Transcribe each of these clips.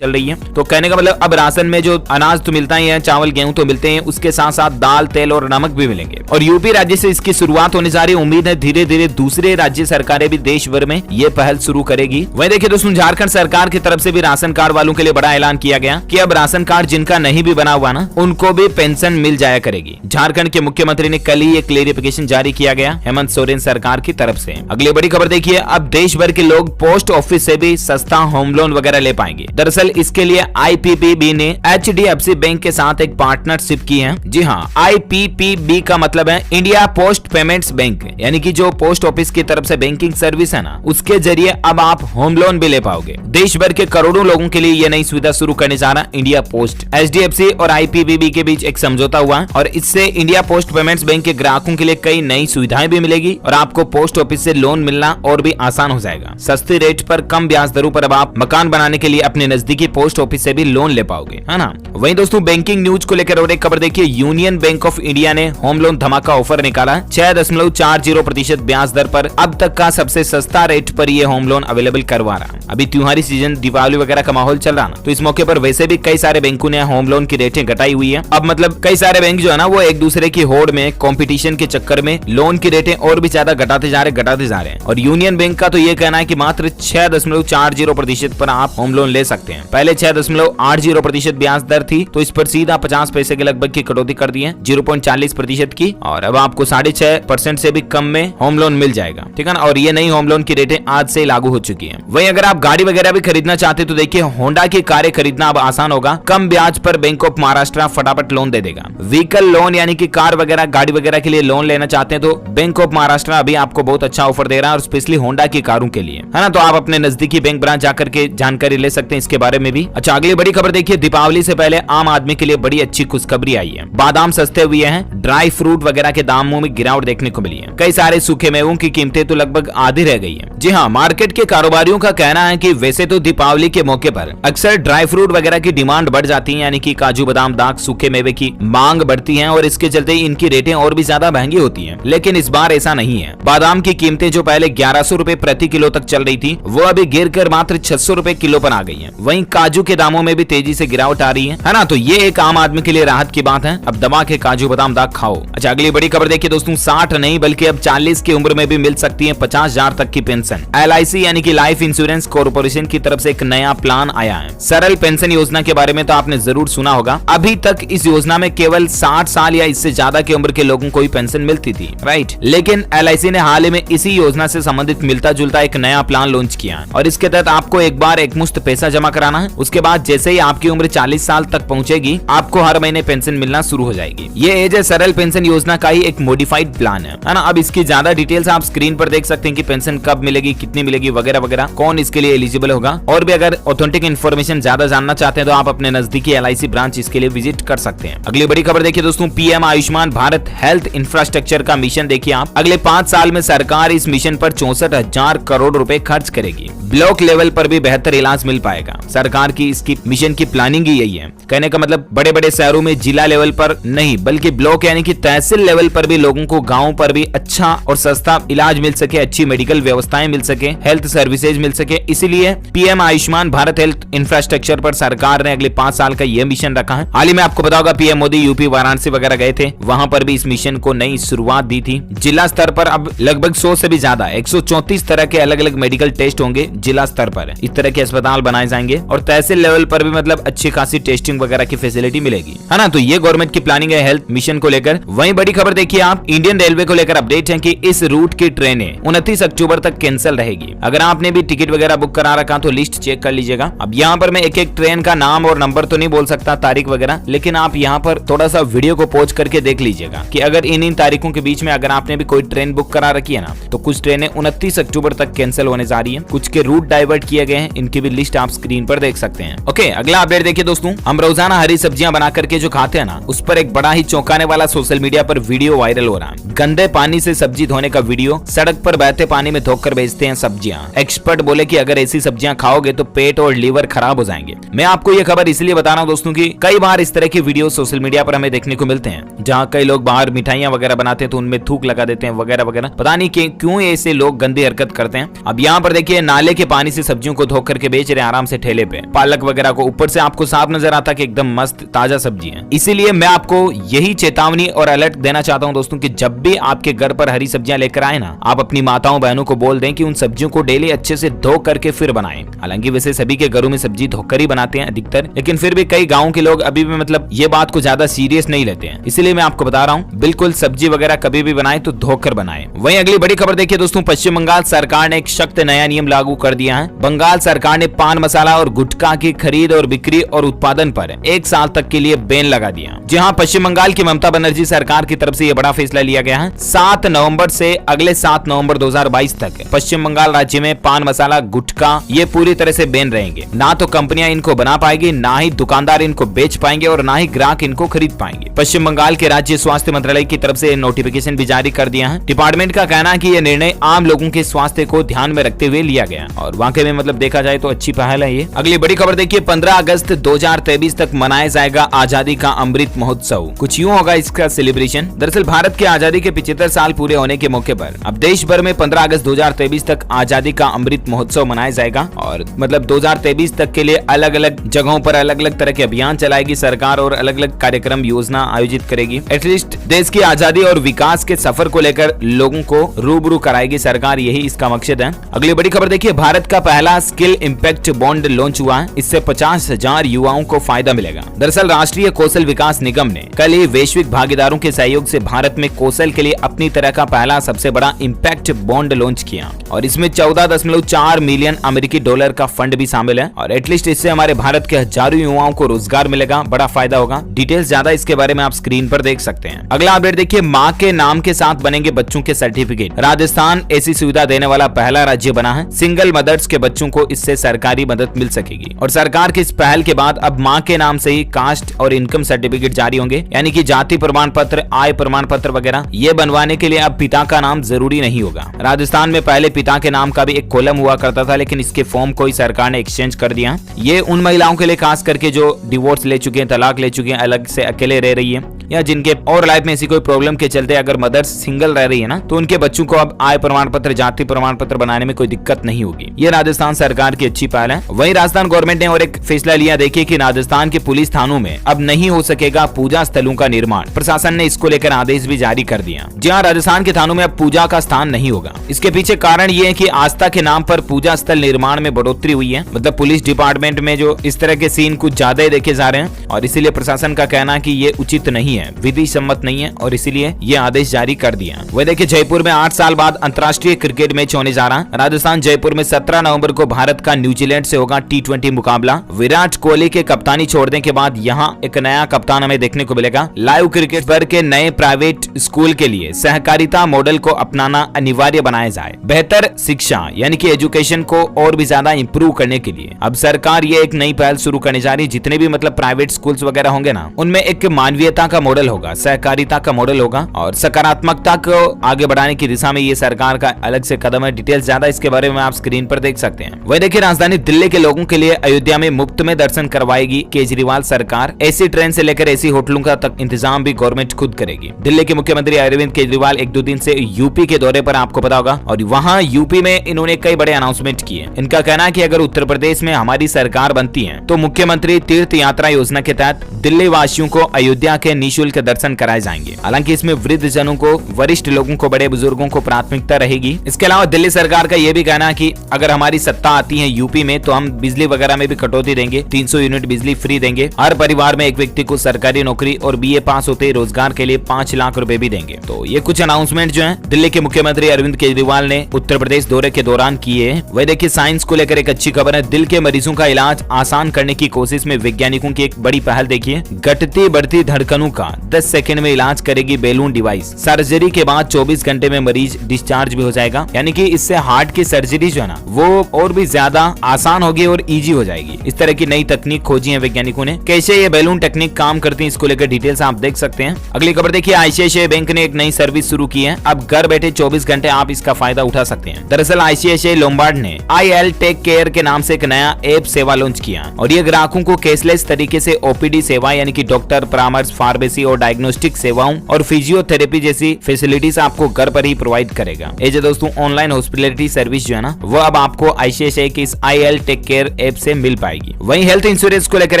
चल रही है। तो कहने का मतलब अब राशन में जो अनाज तो मिलता ही है, चावल गेहूं तो मिलते हैं, उसके साथ साथ दाल तेल और नमक भी मिलेंगे। और यूपी राज्य से इसकी शुरुआत होने जा रही है। उम्मीद है धीरे धीरे दूसरे राज्य सरकारें भी देश भर में ये पहल शुरू करेगी। वहीं देखिए दोस्तों, झारखंड सरकार की तरफ से भी राशन कार्ड वालों के लिए बड़ा ऐलान किया गया कि अब राशन कार्ड जिनका नहीं भी बना हुआ ना, उनको भी पेंशन मिल जाया करेगी। झारखंड के मुख्यमंत्री ने कल ही एक क्लेरिफिकेशन जारी किया गया हेमंत सोरेन सरकार की तरफ से। अगली बड़ी खबर देखिए, अब देश भर के लोग पोस्ट ऑफिस से भी सस्ता होम लोन वगैरह ले पाएंगे। दरअसल इसके लिए आईपीपीबी ने एचडीएफसी बैंक के साथ एक पार्टनरशिप की है। जी हाँ, आईपीपीबी का मतलब है इंडिया पोस्ट पेमेंट्स बैंक, यानी कि जो पोस्ट ऑफिस की तरफ से बैंकिंग सर्विस है ना, उसके जरिए अब आप होम लोन भी ले पाओगे। देश भर के करोड़ों लोगों के लिए यह नई सुविधा शुरू करने जा रहा इंडिया पोस्ट। एचडीएफसी और आईपीपीबी के बीच एक समझौता हुआ है और इससे इंडिया पोस्ट पेमेंट्स बैंक के ग्राहकों के लिए कई नई सुविधाएं भी मिलेगी और आपको पोस्ट ऑफिस से लोन मिलना और भी आसान हो जाएगा। सस्ती रेट पर कम ब्याज दरों पर अब आप मकान बनाने के लिए अपने नजदीकी पोस्ट ऑफिस से भी लोन ले पाओगे, है ना। वहीं दोस्तों, बैंकिंग न्यूज को लेकर और एक खबर देखिए, यूनियन बैंक ऑफ इंडिया ने होम लोन धमाका ऑफर निकाला। 6.40% ब्याज दर पर अब तक का सबसे सस्ता रेट पर ये होम लोन अवेलेबल करवा रहा। अभी त्योहारी सीजन, दीपावली वगैरह का माहौल चल रहा ना, तो इस मौके पर वैसे भी कई सारे बैंकों ने होम लोन की रेटें घटाई हुई है। अब मतलब कई सारे बैंक जो है ना, वो एक दूसरे की होड़ में, कंपटीशन के चक्कर में लोन की रेटें और भी ज्यादा घटाते जा रहे हैं। और यूनियन बैंक का तो ये कहना है कि मात्र 6.40% पर आप होम लोन ले सकते हैं। पहले 6.80% ब्याज दर थी, तो इस पर सीधा 50 पैसे के लगभग की कटौती कर दी है, 0.40% की, और अब आपको 6.5% से भी कम में होम लोन मिल जाएगा, ठीक है ना। और ये नई होम लोन की रेटें आज से लागू हो चुकी है। वहीं अगर आप गाड़ी वगैरह भी खरीदना चाहते तो देखिए, होंडा की कारें खरीदना अब आसान होगा। कम ब्याज पर बैंक ऑफ महाराष्ट्र फटाफट लोन दे देगा। व्हीकल लोन यानी कि कार वगैरह, गाड़ी वगैरह के लिए लोन लेना चाहते हैं तो बैंक ऑफ महाराष्ट्र अभी आपको बहुत अच्छा ऑफर दे रहा है, और स्पेशली होंडा की कारों के लिए, है ना। तो आप अपने नजदीकी बैंक ब्रांच जाकर के जानकारी ले सकते हैं इसके बारे में भी। अच्छा, अगली बड़ी खबर देखिए, दीपावली से पहले आम आदमी के लिए बड़ी अच्छी खुशखबरी आई है। बादाम सस्ते हुए हैं, ड्राई फ्रूट वगैरह के दामों में गिरावट देखने को मिली है। कई सारे सूखे मेवों की कीमतें तो लगभग आधी रह गई है। जी हाँ, मार्केट के कारोबारियों का कहना है कि वैसे तो दीपावली के मौके पर अक्सर ड्राई फ्रूट वगैरह की डिमांड बढ़ जाती है, यानी कि काजू बादाम दाख सूखे मेवे की मांग बढ़ती है और इसके चलते इनकी रेटें और भी ज्यादा महंगी होती है। लेकिन इस बार ऐसा नहीं है। बादाम की कीमतें जो पहले 1100 रुपए प्रति किलो तक चल रही थी, वो अभी गिर कर मात्र 600 रुपए किलो पर आ गई है। वहीं काजू के दामों में भी तेजी से गिरावट आ रही है ना। तो ये एक आम आदमी के लिए राहत की बात है। अब दबा के काजू बादाम दाख खाओ। अच्छा, अगली बड़ी खबर देखिए दोस्तों, 60 नहीं बल्कि अब 40 की उम्र में भी मिल सकती है 50,000 तक की पेंशन। LIC यानी कि लाइफ इंश्योरेंस कॉर्पोरेशन की तरफ से एक नया प्लान आया है। सरल पेंशन योजना के बारे में तो आपने जरूर सुना होगा। अभी तक इस योजना में केवल 60 साल या इससे ज्यादा की उम्र के लोगों को ही पेंशन मिलती थी, राइट। लेकिन LIC ने हाल ही में इसी योजना से संबंधित मिलता जुलता एक नया प्लान लॉन्च किया है और इसके तहत आपको एक बार एक मुश्त पैसा जमा कराना है। उसके बाद जैसे ही आपकी उम्र 40 साल तक पहुंचेगी, आपको हर महीने पेंशन मिलना शुरू हो जाएगी। ये एज ए सरल पेंशन योजना का ही एक मॉडिफाइड प्लान है ना। अब इसकी ज्यादा डिटेल्स आप स्क्रीन पर देख सकते हैं कि पेंशन कब मिलेगी, कितनी मिलेगी वगैरह वगैरह, कौन इसके लिए एलिजिबल होगा। और भी अगर ऑथेंटिक इन्फॉर्मेशन ज्यादा जानना चाहते हैं तो आप अपने नजदीकी LIC ब्रांच इसके लिए विजिट कर सकते हैं। अगली बड़ी खबर देखिए दोस्तों, PM Ayushman Bharat health infrastructure का मिशन देखिए आप। अगले 5 साल में सरकार इस मिशन पर 64,000 करोड़ रुपए खर्च करेगी। ब्लॉक लेवल पर भी बेहतर इलाज मिल पाएगा। सरकार की इसकी मिशन की प्लानिंग ही यही है। कहने का मतलब बड़े बड़े शहरों में जिला लेवल पर नहीं बल्कि ब्लॉक यानी कि तहसील लेवल पर भी लोगों को गाँव पर भी अच्छा और सस्ता इलाज मिल सके, अच्छी मेडिकल व्यवस्थाएं मिल सके, हेल्थ सर्विसेज मिल सके। इसीलिए PM Ayushman Bharat health infrastructure पर सरकार ने अगले 5 साल का यह मिशन रखा है। हाल ही में आपको पता होगा PM मोदी यूपी वाराणसी वगैरह गए थे, वहां पर भी इस मिशन को नई शुरुआत दी थी। जिला स्तर पर अब लगभग 100 से भी ज्यादा 134 तरह के अलग अलग मेडिकल टेस्ट होंगे जिला स्तर पर। इस तरह के अस्पताल बनाए जाएंगे और तहसील लेवल पर भी मतलब अच्छी खासी टेस्टिंग वगैरह की फैसिलिटी मिलेगी, है ना। तो ये गवर्नमेंट की प्लानिंग है हेल्थ मिशन को लेकर। वहीं बड़ी खबर देखिए आप, इंडियन रेलवे को लेकर अपडेट है कि इस रूट की ट्रेनें 29 अक्टूबर तक कैंसिल रहेगी। अगर आपने भी टिकट वगैरह बुक करा रखा तो लिस्ट चेक कर लीजिएगा। अब यहाँ पर मैं एक एक ट्रेन का नाम और नंबर तो नहीं बोल सकता, तारीख वगैरह, लेकिन आप यहाँ पर थोड़ा सा वीडियो को पॉज करके देख लीजिएगा कि अगर इन तारीखों के बीच में अगर आपने भी कोई ट्रेन बुक करा रखी है ना, तो कुछ ट्रेनें 29 अक्टूबर तक कैंसिल होने जा रही है। कुछ के रूट डाइवर्ट किए गए हैं, इनकी भी लिस्ट आप स्क्रीन पर देख सकते हैं। ओके, अगला अपडेट देखिए दोस्तों, हम रोजाना हरी सब्जियां बना करके जो खाते हैं ना, उस पर एक बड़ा ही चौंकाने वाला सोशल मीडिया पर वीडियो वायरल हो रहा है। गंदे पानी से सब्जी धोने का वीडियो, सड़क पर बहते पानी में धोकर बेचते हैं सब्जियां। एक्सपर्ट बोले कि अगर ऐसी सब्जियां खाओगे तो पेट और लीवर खराब हो जाएंगे। मैं आपको ये खबर इसलिए बता रहा हूँ दोस्तों कि कई बार इस तरह की वीडियो सोशल मीडिया पर हमें देखने को मिलते हैं, जहाँ कई लोग बाहर मिठाइयां वगैरह बनाते हैं तो उनमें थूक लगा देते हैं वगैरह वगैरह। पता नहीं क्यों ऐसे लोग गंदी हरकत करते हैं। अब यहाँ पर देखिए, नाले के पानी से सब्जियों को धो करके बेच रहे हैं आराम से ठेले पे पालक वगैरह को ऊपर से आपको साफ नजर आता कि एकदम मस्त ताजा सब्जी है। इसीलिए मैं आपको यही चेतावनी और अलर्ट देना चाहता हूं दोस्तों कि जब भी आपके घर पर हरी सब्जियां लेकर आए ना, आप अपनी माताओं बहनों को बोल दें कि उन सब्जियों को डेली अच्छे से धो करके फिर बनाएं। हालांकि वैसे सभी के घरों में सब्जी धोकर ही बनाते हैं अधिकतर, लेकिन फिर भी कई गाँव के लोग अभी भी मतलब ये बात को ज्यादा सीरियस नहीं लेते हैं। इसीलिए मैं आपको बता रहा हूँ, बिल्कुल सब्जी वगैरह कभी भी बनाए तो धोकर बनाए। वहीं अगली बड़ी खबर देखिए दोस्तों, पश्चिम बंगाल सरकार ने एक सख्त नया नियम लागू कर दिया है। बंगाल सरकार ने पान मसाला और गुटखा की खरीद और बिक्री और उत्पादन पर 1 साल तक के लिए बैन लगा दिया। जी हां, पश्चिम बंगाल की ममता बनर्जी सरकार की तरफ से यह बड़ा फैसला लिया गया है। 7 नवंबर से अगले 7 नवंबर 2022 तक पश्चिम बंगाल राज्य में पान मसाला गुटखा ये पूरी तरह से बैन रहेंगे। ना तो कंपनियां इनको बना पाएगी, ना ही दुकानदार इनको बेच पाएंगे और ना ही ग्राहक इनको खरीद पाएंगे। पश्चिम बंगाल के राज्य स्वास्थ्य मंत्रालय की तरफ से नोटिफिकेशन भी जारी कर दिया है। डिपार्टमेंट का कहना है कि यह निर्णय आम लोगों के स्वास्थ्य को ध्यान में रखते हुए लिया गया और वाकई में मतलब देखा जाए तो अच्छी पहल है ये। अगली बड़ी खबर देखिए, 15 अगस्त 2023 तक मनाया जाएगा आजादी का अमृत महोत्सव। कुछ यूं होगा इसका सेलिब्रेशन। दरअसल भारत के आजादी के 75 साल पूरे होने के मौके पर अब देश भर में 15 अगस्त 2023 तक आजादी का अमृत महोत्सव मनाया जाएगा और मतलब 2023 तक के लिए अलग अलग जगहों पर अलग अलग तरह के अभियान चलाएगी सरकार और अलग अलग कार्यक्रम योजना आयोजित करेगी। एटलीस्ट देश की आजादी और विकास के सफर को लेकर लोगों को रूबरू कराएगी सरकार, यही इसका मकसद है। अगली बड़ी खबर देखिए, भारत का पहला स्किल इम्पैक्ट बॉन्ड लॉन्च हुआ है। इससे 50,000 युवाओं को फायदा मिलेगा। दरअसल राष्ट्रीय कौशल विकास निगम ने कल ही वैश्विक भागीदारों के सहयोग से भारत में कौशल के लिए अपनी तरह का पहला सबसे बड़ा इम्पैक्ट बॉन्ड लॉन्च किया और इसमें 14.4 मिलियन अमेरिकी डॉलर का फंड भी शामिल है और एटलीस्ट इससे हमारे भारत के हजारों युवाओं को रोजगार मिलेगा, बड़ा फायदा होगा। डिटेल्स ज्यादा इसके बारे में आप स्क्रीन पर देख सकते हैं। अगला अपडेट देखिए, माँ के नाम के साथ बनेंगे बच्चों के सर्टिफिकेट। राजस्थान ऐसी सुविधा देने वाला पहला राज्य बना है। सिंगल मदर्स के बच्चों को इससे सरकारी मदद मिल सकेगी और सरकार की इस पहल के बाद अब माँ के नाम से ही कास्ट और इनकम सर्टिफिकेट जारी होंगे, यानी कि जाति प्रमाण पत्र, आय प्रमाण पत्र वगैरह ये बनवाने के लिए अब पिता का नाम जरूरी नहीं होगा। राजस्थान में पहले पिता के नाम का भी एक कॉलम हुआ करता था, लेकिन इसके फॉर्म को ही सरकार ने एक्सचेंज कर दिया। ये उन महिलाओं के लिए खास करके जो डिवोर्स ले चुके हैं, तलाक ले चुके हैं, अलग से अकेले रह रही है या जिनके और लाइफ में ऐसी कोई प्रॉब्लम के चलते अगर मदर्स सिंगल रह रही है ना, तो उनके बच्चों को अब आय प्रमाण पत्र, जाति प्रमाण पत्र बनाने में कोई दिक्कत नहीं होगी। ये राजस्थान सरकार की अच्छी पहल है। वहीं राजस्थान गवर्नमेंट ने और एक फैसला लिया, देखिए कि राजस्थान के पुलिस थानों में अब नहीं हो सकेगा पूजा स्थलों का निर्माण। प्रशासन ने इसको लेकर आदेश भी जारी कर दिया। जी हाँ, राजस्थान के थानों में अब पूजा का स्थान नहीं होगा। इसके पीछे कारण ये है कि आस्था के नाम पर पूजा स्थल निर्माण में बढ़ोतरी हुई है। मतलब पुलिस डिपार्टमेंट में जो इस तरह के सीन कुछ ज्यादा ही देखे जा रहे हैं और इसीलिए प्रशासन का कहना है कि ये उचित नहीं है, विधि सम्मत नहीं है और इसीलिए ये आदेश जारी कर दिया। वह देखिए, जयपुर में 8 साल बाद अंतर्राष्ट्रीय क्रिकेट मैच होने जा रहा है। राजस्थान जयपुर में 17 नवंबर को भारत का न्यूजीलैंड से होगा T20 मुकाबला। विराट कोहली के कप्तानी छोड़ने के बाद यहाँ एक नया कप्तान हमें देखने को मिलेगा। लाइव क्रिकेट पर के नए प्राइवेट स्कूल के लिए सहकारिता मॉडल को अपनाना अनिवार्य बनाया जाए। बेहतर शिक्षा यानी कि एजुकेशन को और भी ज्यादा इंप्रूव करने के लिए अब सरकार ये एक नई पहल शुरू करने जा रही है। जितने भी मतलब प्राइवेट स्कूल्स वगैरह होंगे ना, उनमें एक मानवीयता का मॉडल होगा, सहकारिता का मॉडल होगा और सकारात्मकता को आगे बढ़ाने की दिशा में ये सरकार का अलग से कदम है। डिटेल्स ज्यादा इसके बारे में आप स्क्रीन पर देख सकते हैं। वही देखिए, राजधानी दिल्ली के लोगों के लिए अयोध्या में मुफ्त में दर्शन करवाएगी केजरीवाल सरकार। ऐसी ट्रेन से लेकर ऐसी होटलों का तक इंतजाम भी गवर्नमेंट खुद करेगी। दिल्ली के मुख्यमंत्री अरविंद केजरीवाल 1-2 दिन से यूपी के दौरे पर, आपको पता होगा, और वहाँ यूपी में इन्होंने कई बड़े अनाउंसमेंट किए। इनका कहना है कि अगर उत्तर प्रदेश में हमारी सरकार बनती है तो मुख्यमंत्री तीर्थ यात्रा योजना के तहत दिल्ली वासियों को अयोध्या के निःशुल्क दर्शन कराए जाएंगे। हालांकि इसमें वृद्ध जनों को, वरिष्ठ लोगों को, बड़े बुजुर्गों को प्राथमिकता रहेगी। इसके अलावा दिल्ली सरकार का यह भी कहना है कि अगर हमारी सत्ता आती है यूपी में तो हम बिजली वगैरह में भी कटौती देंगे, 300 यूनिट बिजली फ्री देंगे। हर परिवार में एक व्यक्ति को सरकारी नौकरी और BA पास होते ही रोजगार के लिए 5 लाख रुपए भी देंगे। तो ये कुछ अनाउंसमेंट जो है दिल्ली के मुख्यमंत्री अरविंद केजरीवाल ने उत्तर प्रदेश दौरे के दौरान किए। वह देखिए, साइंस को लेकर एक अच्छी खबर है। दिल के मरीजों का इलाज आसान करने की कोशिश में वैज्ञानिकों की एक बड़ी पहल देखिए। घटती बढ़ती धड़कनों का 10 सेकंड में इलाज करेगी बैलून डिवाइस। सर्जरी के बाद 24 घंटे में मरीज डिस्चार्ज भी हो जाएगा, यानी कि इससे हार्ट की सर्जरी जो है ना वो और भी ज्यादा आसान होगी और इजी हो जाएगी। इस तरह की नई तकनीक खोजी है वैज्ञानिकों ने। कैसे ये बैलून टेक्निक काम करती है इसको लेकर डिटेल्स आप देख सकते हैं। अगली खबर देखिए, ICICI बैंक ने एक नई सर्विस शुरू की है। अब घर बैठे 24 घंटे आप इसका फायदा उठा सकते हैं। दरअसल ICICI लोम्बार्ड ने IL टेक केयर के नाम से एक नया ऐप सेवा लॉन्च किया और ये ग्राहकों को कैशलेस तरीके से OPD सेवा यानी कि डॉक्टर परामर्श, फार्मेसी फार्मेसी और डायग्नोस्टिक सेवाओं और फिजियोथेरेपी जैसी फैसिलिटीज आपको घर पर ही प्रोवाइड करेगा। ये जो दोस्तों ऑनलाइन हॉस्पिटलिटी सर्विस जो है ना, वो अब आपको आईसीआईसीआई की इस IL टेक केयर ऐप से मिल पाएगी। वहीं हेल्थ इंश्योरेंस को लेकर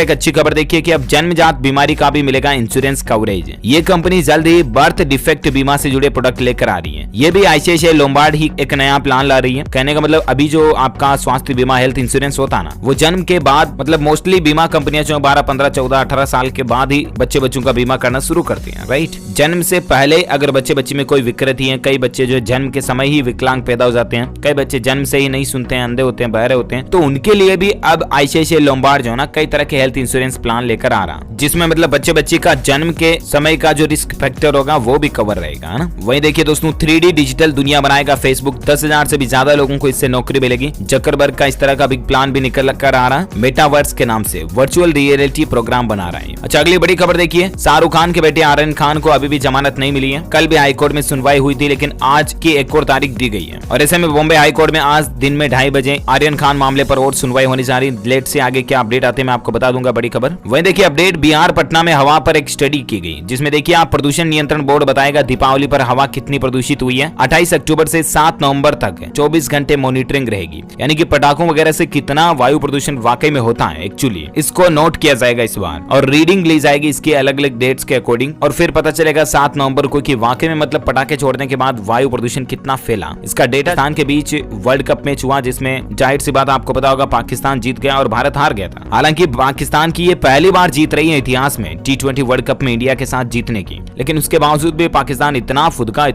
एक अच्छी खबर देखिए कि अब जन्मजात बीमारी का भी मिलेगा इंश्योरेंस कवरेज। ये कंपनी जल्द ही बर्थ डिफेक्ट बीमा से जुड़े प्रोडक्ट लेकर आ रही है। ये भी आईसीआईसीआई लोम्बार्ड ही एक नया प्लान ला रही है। कहने का मतलब अभी जो आपका स्वास्थ्य बीमा हेल्थ इंश्योरेंस होता ना, वो जन्म के बाद मतलब मोस्टली बीमा कंपनियां जो 12, 15, 14, 18 साल के बाद ही बच्चों का बीमा करना शुरू करती हैं, राइट। जन्म से पहले अगर बच्चे में कोई विकृति है, कई बच्चे जो जन्म के समय ही विकलांग पैदा हो जाते हैं, कई बच्चे जन्म से ही नहीं सुनते हैं, अंधे होते हैं, बहरे होते हैं, तो उनके लिए भी अब आईसीआईसीआई लोम्बार्ड जो है ना, कई तरह के हेल्थ इंश्योरेंस प्लान लेकर आ रहा, जिसमें मतलब बच्चे का जन्म के समय का जो रिस्क फैक्टर होगा वो भी कवर रहेगा, है ना। वहीं देखिए दोस्तों 3D डिजिटल दुनिया बनाएगा फेसबुक, 10,000 से भी ज्यादा लोगों को इससे नौकरी मिलेगी। जकरबर्ग का इस तरह का बिग प्लान भी निकल कर आ रहा है, मेटावर्स के नाम से वर्चुअल रियलिटी प्रोग्राम बना रहा है। अच्छा, अगली बड़ी खबर देखिए, शाहरुख खान के बेटे आर्यन खान को अभी भी जमानत नहीं मिली है। कल भी हाईकोर्ट में सुनवाई हुई थी, लेकिन आज की एक और तारीख दी गई है और ऐसे में बॉम्बे हाईकोर्ट में आज दिन में 2:30 बजे आर्यन खान मामले पर और सुनवाई होने जा रही। लेट से आगे क्या अपडेट आते हैं मैं आपको बता दूंगा, बड़ी खबर। वहीं देखिए अपडेट, बिहार पटना में हवा पर एक स्टडी की गई, जिसमें देखिए आप प्रदूषण नियंत्रण बोर्ड बताएगा दीपावली पर हवा कितनी प्रदूषित हुई है। 28 अक्टूबर से 7 नवंबर तक 24 घंटे मॉनिटरिंग रहेगी, यानी कि पटाखों वगैरह से कितना वायु प्रदूषण वाकई में होता है एक्चुअली, इसको नोट किया जाएगा इस बार और रीडिंग ली जाएगी इसके अलग अलग डेट्स के अकॉर्डिंग, और फिर पता चलेगा 7 नवंबर को कि वाकई में मतलब पटाखे छोड़ने के बाद वायु प्रदूषण कितना फैला। इसका डेटा पाकिस्तान के बीच वर्ल्ड कप मैच हुआ, जिसमें जाहिर सी बात आपको पता होगा पाकिस्तान जीत गया और भारत हार गया था। हालांकि पाकिस्तान की ये पहली बार जीत रही है इतिहास में T20 वर्ल्ड कप में इंडिया के साथ जीतने की, लेकिन उसके बावजूद भी पाकिस्तान इतना फुदका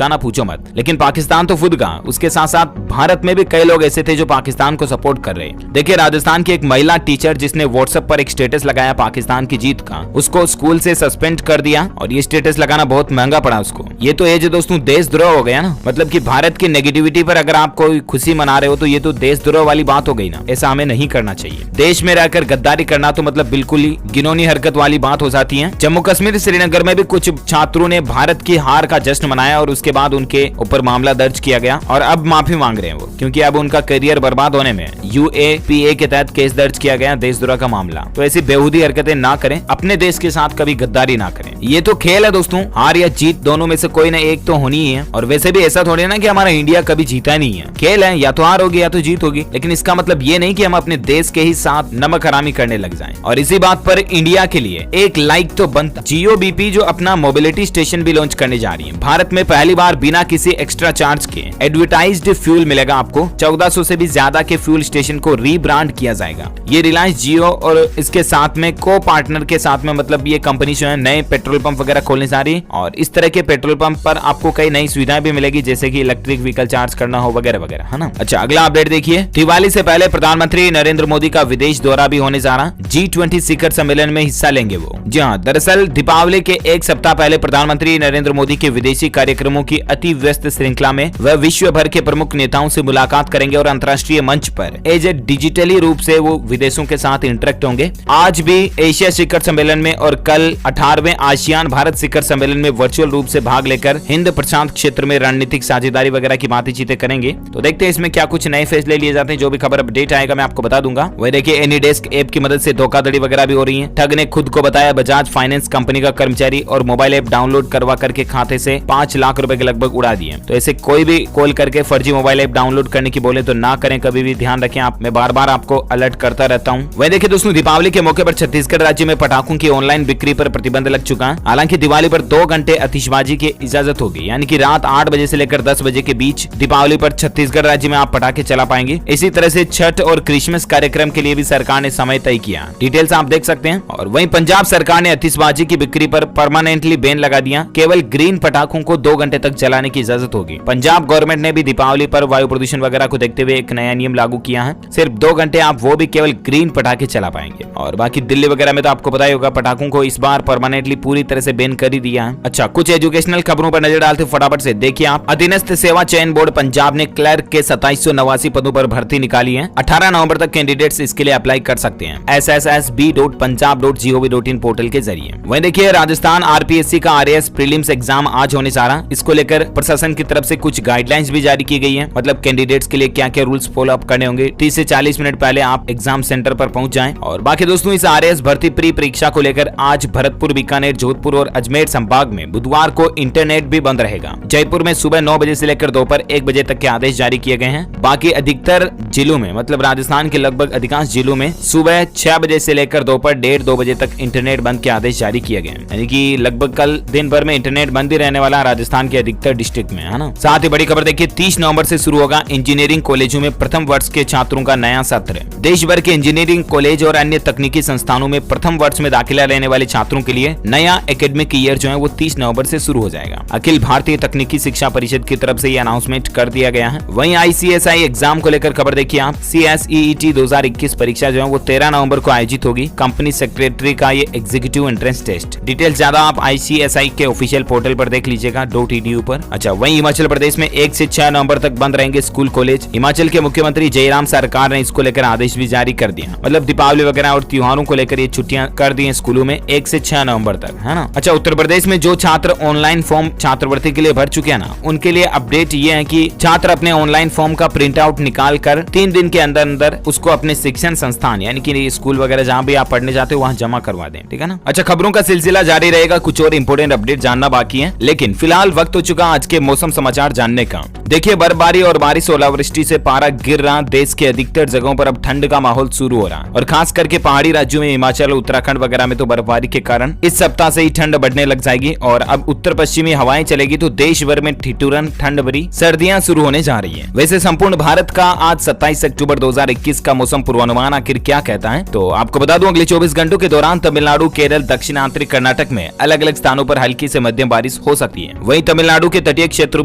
ना पूछो मत। लेकिन पाकिस्तान तो फुदका, उसके साथ साथ भारत में भी कई लोग ऐसे थे जो पाकिस्तान को सपोर्ट कर रहे हैं। देखिए राजस्थान की एक महिला टीचर जिसने व्हाट्सएप पर एक स्टेटस लगाया पाकिस्तान की जीत का, उसको स्कूल से सस्पेंड कर दिया और ये स्टेटस लगाना बहुत महंगा पड़ा उसको। ये तो जो दोस्तों देशद्रोह हो गया ना, मतलब कि भारत की नेगेटिविटी पर अगर आप कोई खुशी मना रहे हो तो ये तो देशद्रोह वाली बात हो गई ना। ऐसा हमें नहीं करना चाहिए। देश में रहकर गद्दारी करना तो मतलब बिल्कुल ही घिनौनी हरकत वाली बात हो जाती है। जम्मू कश्मीर श्रीनगर में भी कुछ छात्रों ने भारत की हार का जश्न मनाया और उसके बाद उनके ऊपर मामला दर्ज किया गया और अब माफी मांग रहे हैं वो, क्योंकि अब उनका करियर बर्बाद होने में UAPA के तहत केस दर्ज किया गया, देशद्रोह का मामला। तो ऐसी बेहूदी हरकतें ना करें, अपने देश के साथ कभी गद्दारी ना करें। ये तो खेल है दोस्तों, हार या जीत दोनों में से कोई ना एक तो होनी ही है। और वैसे भी ऐसा थोड़ी ना कि हमारा इंडिया कभी जीता नहीं है, खेल है, या तो हार होगी या तो जीत होगी। लेकिन इसका मतलब ये नहीं कि हम अपने देश के ही साथ नमक हरामी करने लग जाएं। और इसी बात पर इंडिया के लिए एक लाइक तो बनता। जियो BP जो अपना मोबिलिटी स्टेशन भी लॉन्च करने जा रही है। भारत में पहली बार बिना किसी एक्स्ट्रा चार्ज के एडवर्टाइज्ड फ्यूल मिलेगा आपको। 1400 से भी ज्यादा के फ्यूल स्टेशन को रीब्रांड किया जाएगा। ये रिलायंस जियो और इसके साथ में को पार्टनर के साथ में मतलब ये कंपनी जो है नए पेट्रोल पंप वगैरह खोलने जा रही है और इस तरह के पेट्रोल पंप पर आपको कई नई सुविधाएं भी मिलेगी, जैसे कि इलेक्ट्रिक व्हीकल चार्ज करना हो वगैरह वगैरह, है ना। अच्छा, अगला अपडेट देखिए, दिवाली से पहले प्रधानमंत्री नरेंद्र मोदी का विदेश दौरा भी होने जा रहा। G20 शिखर सम्मेलन में हिस्सा लेंगे वो। जी हाँ, दरअसल दीपावली के एक सप्ताह पहले प्रधानमंत्री नरेंद्र मोदी के विदेशी कार्यक्रमों की अति व्यस्त श्रृंखला में वह विश्व भर के प्रमुख नेताओं से मुलाकात करेंगे और अंतर्राष्ट्रीय मंच पर डिजिटली रूप से वो विदेशों के साथ इंटरेक्ट होंगे। आज भी एशिया शिखर सम्मेलन में और कल 18वें आसियान भारत शिखर सम्मेलन में वर्चुअल रूप से भाग लेकर हिंद प्रशांत क्षेत्र में रणनीतिक साझेदारी वगैरह की बातचीतें करेंगे। तो देखते हैं इसमें क्या कुछ नए फैसले लिए जाते हैं। जो भी खबर अपडेट आएगा मैं आपको बता दूंगा। वही देखिए एनीडेस्क ऐप की मदद से धोखाधड़ी वगैरह भी हो रही है। ठग ने खुद को बताया बजाज फाइनेंस कंपनी का कर्मचारी और मोबाइल ऐप डाउनलोड करवा करके खाते से 5 लाख रुपए के लगभग उड़ा दिए। तो ऐसे कोई भी कॉल करके फर्जी मोबाइल ऐप डाउनलोड करने की बोले तो ना करें, कभी भी ध्यान रखें आप। मैं बार बार आपको अलर्ट करता रहता हूँ। वही देखिए दोस्तों दीपावली के मौके पर छत्तीसगढ़ राज्य में पटाखों की ऑनलाइन बिक्री पर प्रतिबंध लग चुका है। हालांकि दिवाली पर 2 घंटे आतिशबाजी की इजाजत होगी, यानी कि रात 8 बजे से लेकर 10 बजे के बीच दीपावली पर छत्तीसगढ़ राज्य में आप पटाखे चला पाएंगे। इसी तरह से छठ और क्रिसमस कार्यक्रम के लिए भी सरकार ने समय तय किया। डिटेल्स आप देख सकते हैं। और वहीं पंजाब सरकार ने आतिशबाजी की बिक्री पर परमानेंटली बैन लगा दिया। केवल ग्रीन पटाखों को 2 घंटे तक जलाने की इजाजत होगी। पंजाब गवर्नमेंट ने भी दीपावली पर वायु प्रदूषण वगैरह को देखते हुए एक नया नियम लागू किया है। सिर्फ 2 घंटे आप वो भी केवल ग्रीन पटाखे चला पाएंगे। और बाकी दिल्ली वगैरह में तो आपको पता ही होगा पटाखों को इस बार परमानेंटली पूरी तरह से बैन कर ही दिया है। अच्छा, कुछ एजुकेशनल खबरों पर नजर डालते फटाफट से देखिए आप। अधीनस्थ सेवा चयन बोर्ड पंजाब ने क्लर्क के 2789 पदों पर भर्ती निकाली है। 18 नवंबर तक कैंडिडेट्स इसके लिए अप्लाई कर सकते हैं sssb.punjab.gov.in पोर्टल के जरिए। वहीं देखिए राजस्थान RPSC का RAS प्रीलिम्स एग्जाम आज होने जा रहा। इसको लेकर प्रशासन की तरफ से कुछ गाइडलाइंस भी जारी की गई है, मतलब कैंडिडेट्स के लिए क्या क्या रूल्स फॉलो अप करने होंगे। 30 से 40 मिनट पहले आप एग्जाम सेंटर पर पहुंच जाएं। और बाकी दोस्तों इस RAS भर्ती प्री परीक्षा को लेकर आज भरतपुर जबलपुर, बीकानेर, जोधपुर और अजमेर संभाग में बुधवार को इंटरनेट भी बंद रहेगा। जयपुर में सुबह 9 बजे से लेकर दोपहर 1 बजे तक के आदेश जारी किए गए हैं। बाकी अधिकतर जिलों में मतलब राजस्थान के लगभग अधिकांश जिलों में सुबह 6 बजे से लेकर दोपहर 1:30-2 बजे तक इंटरनेट बंद के आदेश जारी किए गए हैं। यानी कि लगभग कल दिन भर में इंटरनेट बंद ही रहने वाला राजस्थान के अधिकतर डिस्ट्रिक्ट में, है ना। साथ ही बड़ी खबर देखिए, 30 नवंबर से शुरू होगा इंजीनियरिंग कॉलेजों में प्रथम वर्ष के छात्रों का नया सत्र। देश भर के इंजीनियरिंग कॉलेज और अन्य तकनीकी संस्थानों में प्रथम वर्ष में दाखिला लेने वाले छात्रों के लिए नया एकेडमिक ईयर जो है वो 30 नवंबर से शुरू हो जाएगा। अखिल भारतीय तकनीकी शिक्षा परिषद की तरफ से ये अनाउंसमेंट कर दिया गया है। वहीं ICSI एग्जाम को लेकर खबर देखिए आप, CSEET 2021 परीक्षा जो है वो 13 नवंबर को आयोजित होगी। कंपनी सेक्रेटरी का ये एग्जीक्यूटिव एंट्रेंस टेस्ट। डिटेल ज्यादा आप ICSI के ऑफिशियल पोर्टल पर देख लीजिएगा .edu पर। अच्छा, वहीं हिमाचल प्रदेश में 1 से 6 नवंबर तक बंद रहेंगे स्कूल कॉलेज। हिमाचल के मुख्यमंत्री जयराम सरकार ने इसको लेकर आदेश भी जारी कर दिया। मतलब दीपावली वगैरह और त्योहारों को लेकर ये छुट्टियां कर दी हैं स्कूलों में 1 से 6 नवंबर तक, है ना। अच्छा, उत्तर प्रदेश में जो छात्र ऑनलाइन फॉर्म छात्रवृत्ति के लिए भर चुके हैं ना, उनके लिए अपडेट ये है कि छात्र अपने ऑनलाइन फॉर्म का प्रिंट आउट निकाल कर 3 दिन के अंदर उसको अपने शिक्षण संस्थान यानी कि स्कूल वगैरह जहाँ भी आप पढ़ने जाते हो वहाँ जमा करवा दें, ठीक है ना। अच्छा, खबरों का सिलसिला जारी रहेगा, कुछ और इंपोर्टेंट अपडेट जानना बाकी है, लेकिन फिलहाल वक्त हो चुका आज के मौसम समाचार जानने का। देखिए, बर्फबारी और बारिश ओलावृष्टि से पारा गिर रहा, देश के अधिकतर जगहों पर अब ठंड का माहौल शुरू हो रहा और खास करके पहाड़ी राज्यों में हिमाचल, उत्तराखंड वगैरह में तो बर्फबारी के कारण इस सप्ताह से ही ठंड बढ़ने लग जाएगी और अब उत्तर पश्चिमी हवाएं चलेगी तो देश भर में ठिठुरन ठंड भरी सर्दियां शुरू होने जा रही हैं। वैसे संपूर्ण भारत का आज 27 अक्टूबर 2021 का मौसम पूर्वानुमान आखिर क्या कहता है, तो आपको बता दूं अगले 24 घंटों के दौरान तमिलनाडु, केरल, दक्षिणांतरिक कर्नाटक में अलग अलग स्थानों पर हल्की से मध्यम बारिश हो सकती है। वहीं तमिलनाडु के तटीय क्षेत्रों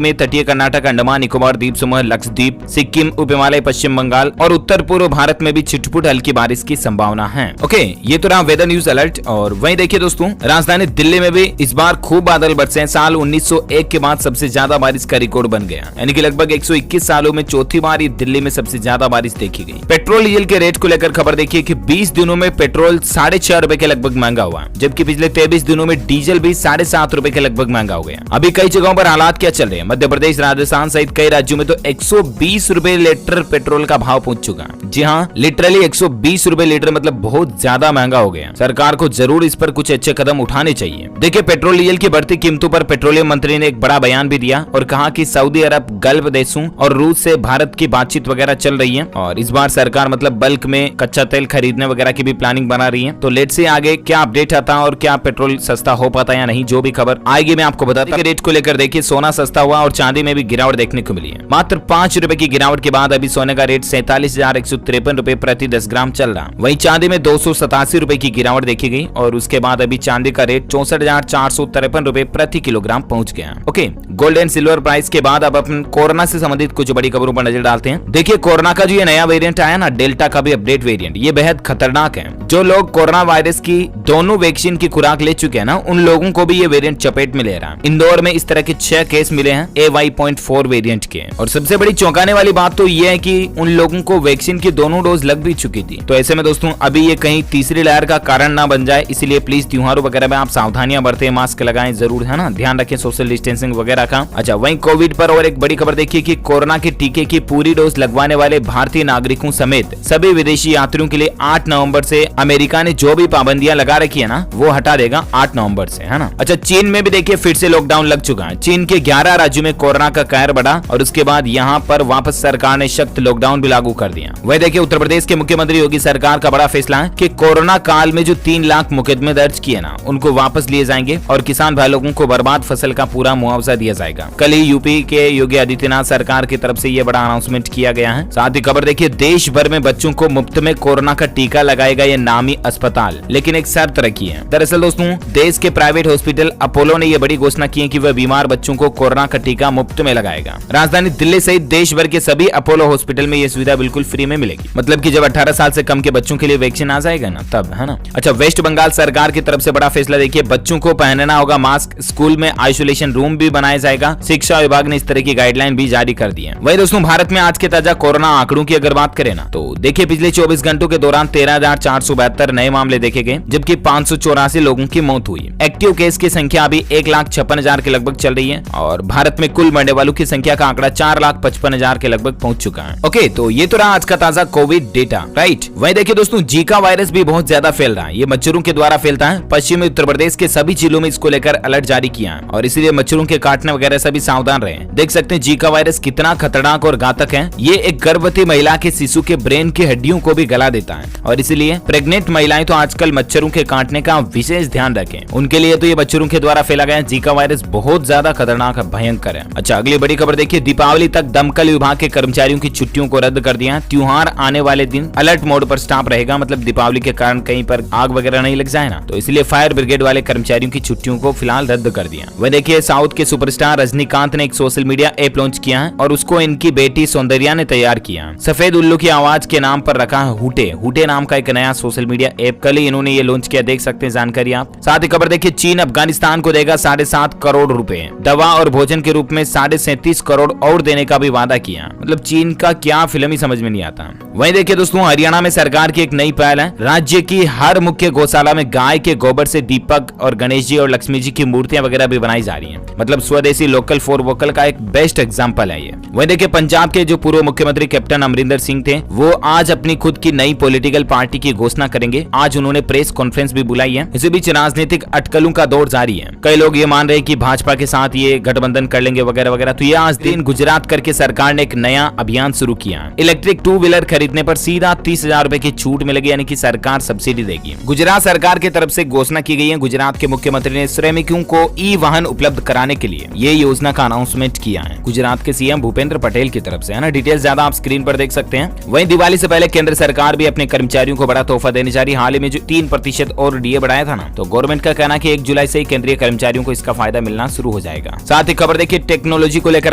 में तटीय कर्नाटक, अंडमान निकोबार द्वीप समूह, लक्षद्वीप, सिक्किम, उप हिमालय, पश्चिम बंगाल और उत्तर पूर्व भारत में भी छिटपुट हल्की बारिश की संभावना है। ओके, ये तो रहा वेदर न्यूज अलर्ट। और वहीं देखिए दोस्तों, राजधानी दिल्ली में भी इस बार खूब बादल बरसे। साल 1901 के बाद सबसे ज्यादा बारिश का रिकॉर्ड बन गया, यानी कि लगभग 121 सालों में चौथी बार दिल्ली में सबसे ज्यादा बारिश देखी गई। पेट्रोल डीजल के रेट को लेकर खबर देखिए कि 20 दिनों में पेट्रोल 6.5 रुपए के लगभग महंगा हुआ, जबकि पिछले 23 दिनों में डीजल भी 7.5 रुपए के लगभग महंगा हो गया। अभी कई जगहों पर हालात क्या चल रहे हैं, मध्य प्रदेश, राजस्थान सहित कई राज्यों में तो 120 रुपए लीटर पेट्रोल का भाव पहुंच चुका। जी हाँ, लिटरली 120 रुपए लीटर, मतलब बहुत ज्यादा महंगा हो गया। सरकार को जरूर इस पर कुछ अच्छे कदम उठाने चाहिए। देखिए, पेट्रोल डीजल की बढ़ती कीमतों पर पेट्रोलियम मंत्री ने एक बड़ा बयान भी दिया और कहा कि सऊदी अरब, गल्फ देशों और रूस से भारत की बातचीत वगैरह चल रही है और इस बार सरकार मतलब बल्क में कच्चा तेल खरीदने वगैरह की भी प्लानिंग बना रही है। तो लेट से आगे क्या अपडेट आता है और क्या पेट्रोल सस्ता हो पाता है या नहीं, जो भी खबर आएगी मैं आपको बताता हूं। रेट को लेकर देखिए, सोना सस्ता हुआ और चांदी में भी गिरावट देखने को मिली है। मात्र 5 रुपए की गिरावट के बाद अभी सोने का रेट 47,153 रुपए प्रति 10 ग्राम चल रहा। वहीं चांदी में 287 रुपए की गिरावट देखी गई और उसके बाद अभी चांदी का रेट 64,453 रुपए प्रति किलोग्राम पहुंच गया। Okay, gold and silver price के बाद अब अपन कोरोना से संबंधित कुछ बड़ी खबरों पर नजर डालते हैं। देखिए, कोरोना का जो ये नया वेरिएंट आया ना, डेल्टा का भी अपडेट वेरिएंट, ये बेहद खतरनाक है। जो लोग कोरोना वायरस की दोनों वैक्सीन की खुराक ले चुके हैं ना, उन लोगों को भी ये वेरिएंट चपेट में ले रहा है। इंदौर में इस तरह के 6 केस मिले हैं AY.4 वेरिएंट के। और सबसे बड़ी चौंकाने वाली बात तो ये है कि उन लोगों को वैक्सीन की दोनों डोज लग भी चुकी थी। तो ऐसे में दोस्तों, अभी ये कहीं तीसरी लहर का कारण ना बन जाए, इसलिए प्लीज त्योहारों वगैरह में आप सावधानियां बरतें, मास्क लगाएं जरूर, है ना, ध्यान रखें सोशल डिस्टेंसिंग वगैरह का। अच्छा, वहीं कोविड पर और एक बड़ी खबर देखिए कि कोरोना के टीके की पूरी डोज लगवाने वाले भारतीय नागरिकों समेत सभी विदेशी यात्रियों के लिए 8 नवंबर से अमेरिका ने जो भी पाबंदियां लगा रखी है ना, वो हटा देगा 8 नवंबर से, है ना। अच्छा, चीन में भी देखिए फिर से लॉकडाउन लग चुका है। चीन के 11 राज्यों में कोरोना का कहर बढ़ा और उसके बाद यहाँ पर वापस सरकार ने सख्त लॉकडाउन भी लागू कर दिया। वही देखिए, उत्तर प्रदेश के मुख्यमंत्री योगी सरकार का बड़ा फैसला है कि कोरोना काल में जो 3 लाख मुकदमे दर्ज किए ना, उनको वापस लिए जाएंगे और किसान भाई लोगों को बर्बाद फसल का पूरा मुआवजा दिया जाएगा। कल ही यूपी के योगी आदित्यनाथ सरकार की तरफ से ये बड़ा अनाउंसमेंट किया गया है। साथ ही खबर देखिए, देश भर में बच्चों को मुफ्त में कोरोना का टीका लगाएगा ये नामी अस्पताल, लेकिन एक शर्त रखी है। दरअसल दोस्तों, देश के प्राइवेट हॉस्पिटल अपोलो ने ये बड़ी घोषणा की है कि वह बीमार बच्चों को कोरोना का टीका मुफ्त में लगाएगा। राजधानी दिल्ली सहित देश भर के सभी अपोलो हॉस्पिटल में ये सुविधा बिल्कुल फ्री में मिलेगी। मतलब कि जब 18 साल से कम के बच्चों के लिए वैक्सीन आ जाएगा ना, तब, है ना। अच्छा, वेस्ट बंगाल सरकार की तरफ से बड़ा फैसला देखिए, बच्चों को पहनना होगा मास्क, स्कूल में आइसोलेशन रूम भी बनाया जाएगा। शिक्षा विभाग ने इस तरह की गाइडलाइन भी जारी कर दी है। वही दोस्तों, भारत में आज के ताजा कोरोना आंकड़ों की अगर बात करें ना, तो देखिए पिछले 24 घंटों के दौरान 13,472 नए मामले देखे गए, जबकि 584 लोगों की मौत हुई। एक्टिव केस की संख्या अभी 1,56,000 के लगभग चल रही है और भारत में कुल मरने वालों की संख्या का आंकड़ा 4,55,000 के लगभग पहुंच चुका है। ओके, तो ये तो रहा आज का ताजा कोविड डेटा, राइट। वही देखिए दोस्तों, जीका वायरस भी बहुत ज्यादा फैल रहा है। ये मच्छरों के द्वारा फैलता है पश्चिमी उत्तर प्रदेश के सभी जिलों में इसको लेकर अलर्ट जारी किया है और इसीलिए मच्छरों के काटने वगैरह से भी सावधान रहे। देख सकते हैं जीका वायरस कितना खतरनाक और घातक है। ये एक गर्भवती महिला के शिशु के ब्रेन की हड्डियों को भी गला देता है और इसीलिए प्रेग्नेंट महिलाएं तो आजकल मच्छरों के काटने का विशेष ध्यान रखें। उनके लिए तो ये मच्छरों के द्वारा फैला गया जीका वायरस बहुत ज्यादा खतरनाक भयंकर है। अच्छा, अगली बड़ी खबर देखिए, दीपावली तक दमकल विभाग के कर्मचारियों की छुट्टियों को रद्द कर दिया। त्योहार आने वाले दिन अलर्ट मोड पर स्टाफ रहेगा, मतलब दीपावली के कारण कहीं पर आग वगैरह नहीं लग जाए ना, तो इसलिए फायर ब्रिगेड वाले कर्मचारियों की छुट्टियों को फिलहाल रद्द कर दिया। वह देखिए, साउथ के सुपरस्टार रजनीकांत ने एक सोशल मीडिया ऐप लॉन्च किया है और उसको इनकी बेटी सौंदर्या ने तैयार किया। सफेद उल्लू की आवाज के नाम पर रखा है हुटे। हुटे नाम का एक नया सोशल मीडिया ऐप कल ही इन्होंने ये लॉन्च किया, देख सकते हैं जानकारी आप। साथ ही खबर देखिए, चीन अफगानिस्तान को देगा 7.5 करोड़ रुपए, दवा और भोजन के रूप में 37.5 करोड़ और देने का भी वादा किया। मतलब चीन का क्या फिल्म ही समझ में नहीं आता। वहीं देखिए दोस्तों, हरियाणा में सरकार की एक नई पहल है। राज्य की हर मुख्य गौशाला में गाय के गोबर से दीपक और गणेश जी और लक्ष्मी जी की मूर्तियां वगैरह भी बनाई जा रही हैं। मतलब स्वदेशी लोकल फॉर वोकल का एक बेस्ट एग्जांपल है ये। वहीं देखिए, पंजाब के जो पूर्व मुख्यमंत्री कैप्टन अमरिंदर सिंह थे, वो आज अपनी खुद की नई पॉलिटिकल पार्टी की घोषणा करेंगे। आज उन्होंने प्रेस कॉन्फ्रेंस भी बुलाई है। इसी बीच राजनीतिक अटकलों का दौर जारी है। कई लोग ये मान रहे हैं कि भाजपा के साथ ये गठबंधन कर लेंगे वगैरह वगैरह। तो ये आज दिन गुजरात करके सरकार ने एक नया अभियान शुरू किया। इलेक्ट्रिक 2 व्हीलर खरीदने पर सीधा 30,000 रुपए की छूट मिलेगी, यानी कि सरकार सब्सिडी देगी। गुजरात सरकार की तरफ से घोषणा की गई है। गुजरात के मुख्यमंत्री ने श्रमिकों को ई वाहन उपलब्ध कराने के लिए ये योजना का अनाउंसमेंट किया है, गुजरात के सीएम भूपेंद्र पटेल की तरफ से, है ना। डिटेल्स ज्यादा आप स्क्रीन पर देख सकते हैं। वहीं दिवाली से पहले केंद्र सरकार भी अपने कर्मचारियों को बड़ा तोहफा देने जा रही है। हाल ही में जो 3% और डीए बढ़ाया था ना, तो गवर्नमेंट का कहना है कि 1 जुलाई से ही केंद्रीय कर्मचारियों को इसका फायदा मिलना शुरू हो जाएगा। साथ ही खबर देखिए, टेक्नोलॉजी को लेकर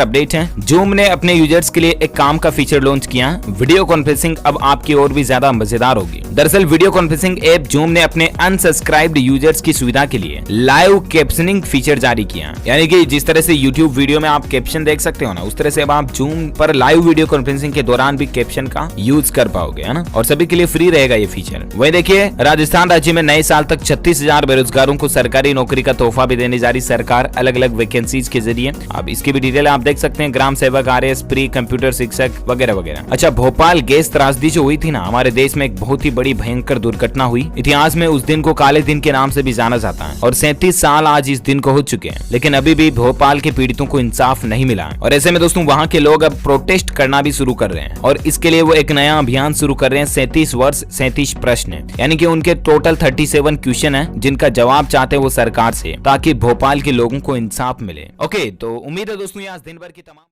अपडेट है। जूम ने अपने यूजर्स के लिए एक काम का फीचर लॉन्च किया। वीडियो कॉन्फ्रेंसिंग अब आपकी और भी ज्यादा मजेदार होगी। दरअसल वीडियो कॉन्फ्रेंसिंग ऐप जूम ने अपने अनसब्सक्राइब्ड यूजर्स की सुविधा के लिए लाइव कैप्शनिंग फीचर जारी किया। यानी कि जिस तरह से यूट्यूब वीडियो में आप कैप्शन देख सकते हो ना, उस तरह से अब आप जूम पर लाइव वीडियो कॉन्फ्रेंसिंग के दौरान भी कैप्शन का यूज कर पाओगे, है ना। और सभी के लिए फ्री रहेगा ये फीचर। वही देखिए, राजस्थान राज्य में नए साल तक 36,000 बेरोजगारों को सरकारी नौकरी का तोहफा भी देने जा रही सरकार, अलग अलग वैकेंसीज के जरिए। अब इसकी भी डिटेल आप देख सकते हैं, ग्राम सेवक, RS, प्री कंप्यूटर शिक्षक वगैरह वगैरह। अच्छा, भोपाल गैस त्रासदी जो हुई थी ना, हमारे देश में एक बहुत ही बड़ी भयंकर दुर्घटना हुई। इतिहास में उस दिन को काले दिन के नाम से भी जाना जाता है और 37 साल आज इस दिन को हो चुके हैं, लेकिन अभी भी भोपाल के पीड़ितों को इंसाफ नहीं मिला। और ऐसे में दोस्तों, वहां के लोग अब प्रोटेस्ट करना भी शुरू कर रहे हैं और इसके लिए वो एक नया अभियान शुरू कर रहे हैं। 37 वर्ष 37 प्रश्न, यानी कि उनके टोटल 37 क्वेश्चन है जिनका जवाब चाहते हैं वो सरकार से, ताकि भोपाल के लोगों को इंसाफ मिले। ओके, तो उम्मीद है दोस्तों, आज दिन भर की तमाम